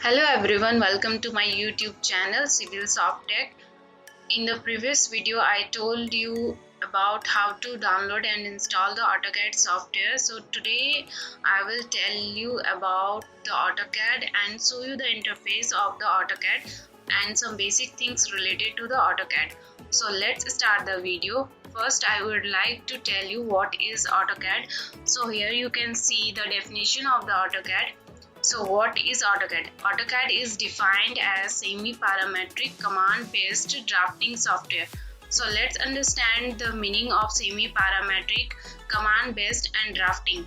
Hello everyone, welcome to my YouTube channel Civil Soft Tech. In the previous video I told you about how to download and install the Autocad software. So today I will tell you about the Autocad and show you the interface of the Autocad and some basic things related to the Autocad. So let's start the video. First I would like to tell you what is Autocad. So here you can see the definition of the Autocad. So what is Autocad? Autocad is defined as semi-parametric command-based drafting software. So let's understand the meaning of semi-parametric command-based and drafting.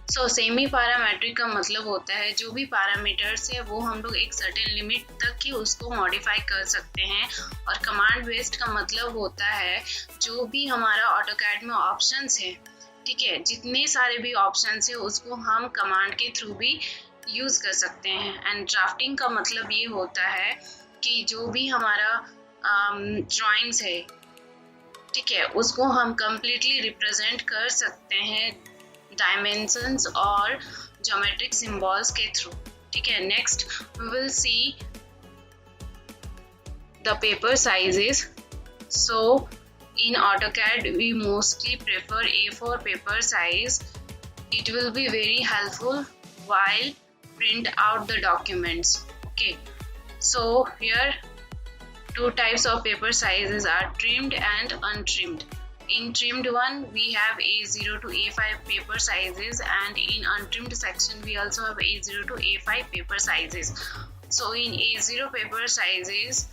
So semi-parametric का मतलब होता है जो भी parameters है वो हम लोग एक सर्टेन लिमिट तक ही उसको मॉडिफाई कर सकते हैं, और कमांड बेस्ड का मतलब होता है जो भी हमारा ऑटोकैड में ऑप्शंस है, ठीक है, जितने सारे भी ऑप्शंस है उसको हम कमांड के थ्रू भी यूज कर सकते हैं। एंड ड्राफ्टिंग का मतलब ये होता है कि जो भी हमारा ड्राइंग्स है, ठीक है, उसको हम कंप्लीटली रिप्रेजेंट कर सकते हैं डायमेंशंस और ज्योमेट्रिक सिंबल्स के थ्रू, ठीक है। Next we will see the paper sizes. So in AutoCAD we mostly prefer A4 paper size. It will be very helpful while print out the documents. Okay, so here two types of paper sizes are trimmed and untrimmed. In trimmed one we have A0 to A5 paper sizes, and in untrimmed section we also have A0 to A5 paper sizes. So in A0 paper sizes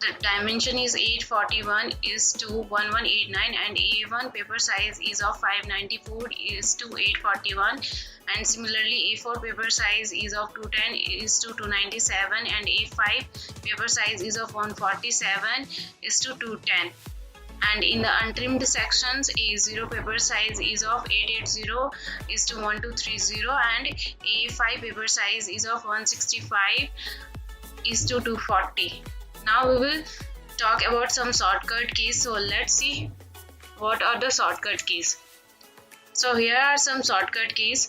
the dimension is 841 is to 1189, and A1 paper size is of 594 is to 841, and similarly A4 paper size is of 210 is to 297, and A5 paper size is of 147 is to 210. And in the untrimmed sections A0 paper size is of 880 is to 1230, and A5 paper size is of 165 is to 240. Now we will talk about some shortcut keys. So let's see what are the shortcut keys. So here are some shortcut keys.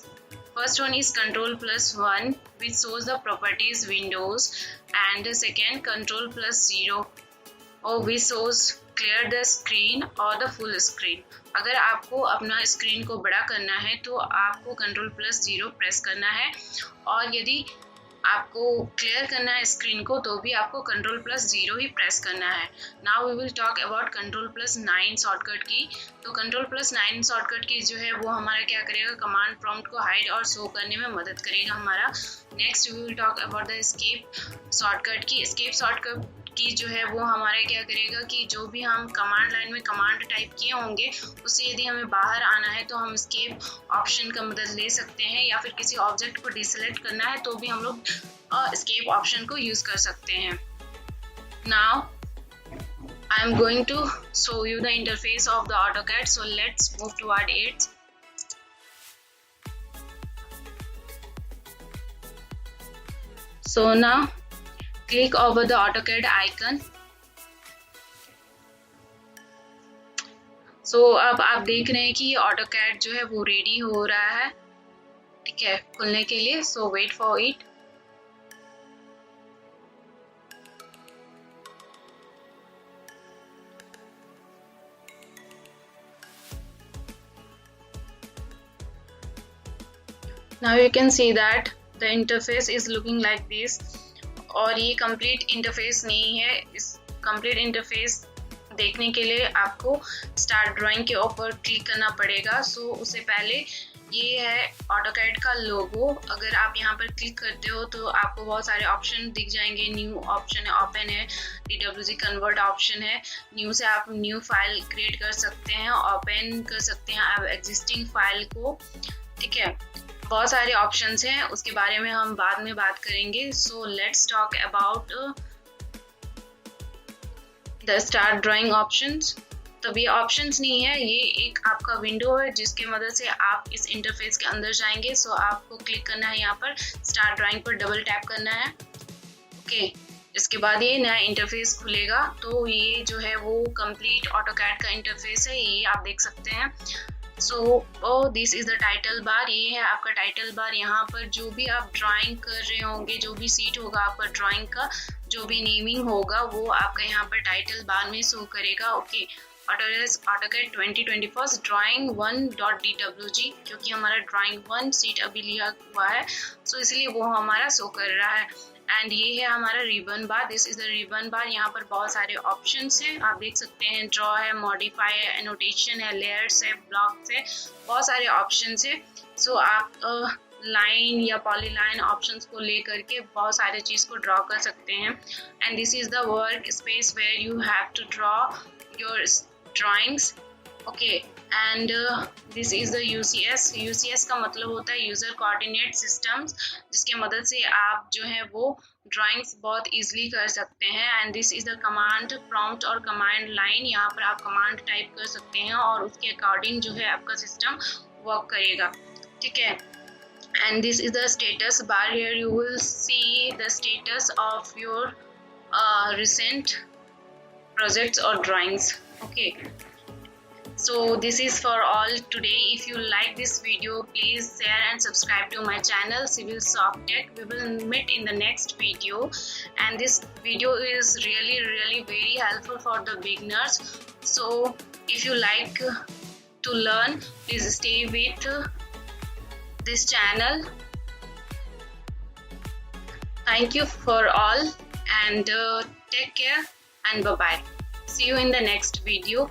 First one is Ctrl+1, which shows the properties windows, and the second Ctrl+0, which shows clear the screen or the full screen. अगर आपको अपना screen को बड़ा करना है तो आपको Ctrl+0 press करना है, और यदि आपको क्लियर करना है स्क्रीन को तो भी आपको Ctrl+0 ही प्रेस करना है। Now we will talk about Ctrl+9 shortcut की। तो Ctrl+9 शॉर्टकट की जो है वो हमारा क्या करेगा, कमांड प्रॉम्प्ट को हाइड और शो करने में मदद करेगा हमारा। Next we will talk about the escape shortcut की। एस्केप शॉर्टकट की जो है वो हमारा क्या करेगा कि जो भी हम कमांड लाइन में कमांड टाइप किए होंगे उससे यदि हमें बाहर आना है तो हम एस्केप ऑप्शन का मदद ले सकते हैं, या फिर किसी ऑब्जेक्ट को डिसेलेक्ट करना है तो भी हम लोग एस्केप ऑप्शन को यूज कर सकते हैं। Now I am going to show you the interface of the AutoCAD, so let's move toward it. So now click over the AutoCAD icon. So अब आप देख रहे हैं कि AutoCAD जो है वो रेडी हो रहा है, ठीक है, खुलने के लिए। So wait for it. Now you can see that the interface is looking like this. और ये कंप्लीट इंटरफेस नहीं है। इस कंप्लीट इंटरफेस देखने के लिए आपको स्टार्ट ड्राइंग के ऊपर क्लिक करना पड़ेगा। सो उससे पहले ये है ऑटोकैड का लोगो। अगर आप यहाँ पर क्लिक करते हो तो आपको बहुत सारे ऑप्शन दिख जाएंगे। न्यू ऑप्शन है, ओपन है, DWG कन्वर्ट ऑप्शन है। न्यू से आप न्यू फाइल क्रिएट कर सकते हैं, ओपन कर सकते हैं आप एग्जिस्टिंग फाइल को, ठीक है। बहुत सारे ऑप्शंस हैं, उसके बारे में हम बाद में बात करेंगे। So let's talk about the start drawing options. तब ये ऑप्शंस नहीं है, ये एक आपका विंडो है जिसकी मदद से आप इस इंटरफेस के अंदर जाएंगे। सो आपको क्लिक करना है यहाँ पर, स्टार्ट ड्राइंग पर डबल टैप करना है, ओके। इसके बाद ये नया इंटरफेस खुलेगा। तो ये जो है वो कंप्लीट ऑटोकैड का इंटरफेस है, ये आप देख सकते हैं। So this is the title bar. ये है आपका टाइटल बार। यहाँ पर जो भी आप ड्राइंग कर रहे होंगे, जो भी सीट होगा आपका ड्राइंग का, जो भी नेमिंग होगा वो आपका यहाँ पर टाइटल बार में शो करेगा। ओके, AutoCAD 2021 ड्राइंग 1.dwg, क्योंकि हमारा ड्राइंग 1 सीट अभी लिया हुआ है, सो इसलिए वो हमारा शो कर रहा है। एंड ये है हमारा ribbon bar. This is the ribbon bar. यहाँ पर बहुत सारे ऑप्शंस हैं, आप देख सकते हैं। ड्रॉ है, मॉडिफाई है, एनोटेशन है, लेयर्स है, ब्लॉक्स है, बहुत सारे ऑप्शंस है। सो आप लाइन या पॉलीलाइन ऑप्शंस को लेकर के बहुत सारे चीज़ को ड्रॉ कर सकते हैं। And this is the work space where you have to draw your drawings. Okay, and this is the UCS का मतलब होता है यूजर कोऑर्डिनेट सिस्टम्स, जिसके मदद से आप जो है वो ड्राइंग्स बहुत इजीली कर सकते हैं। And this is the command prompt और कमांड लाइन। यहाँ पर आप कमांड टाइप कर सकते हैं और उसके अकॉर्डिंग जो है आपका सिस्टम वर्क करेगा। ठीक है, and this is the status bar. Here you will see the status of your recent projects or drawings. Okay, so this is for all today. If you like this video, please share and subscribe to my channel Civil Soft Tech. We will meet in the next video, and this video is really very helpful for the beginners. So if you like to learn, please stay with this channel. Thank you for all, and take care and bye bye. See you in the next video.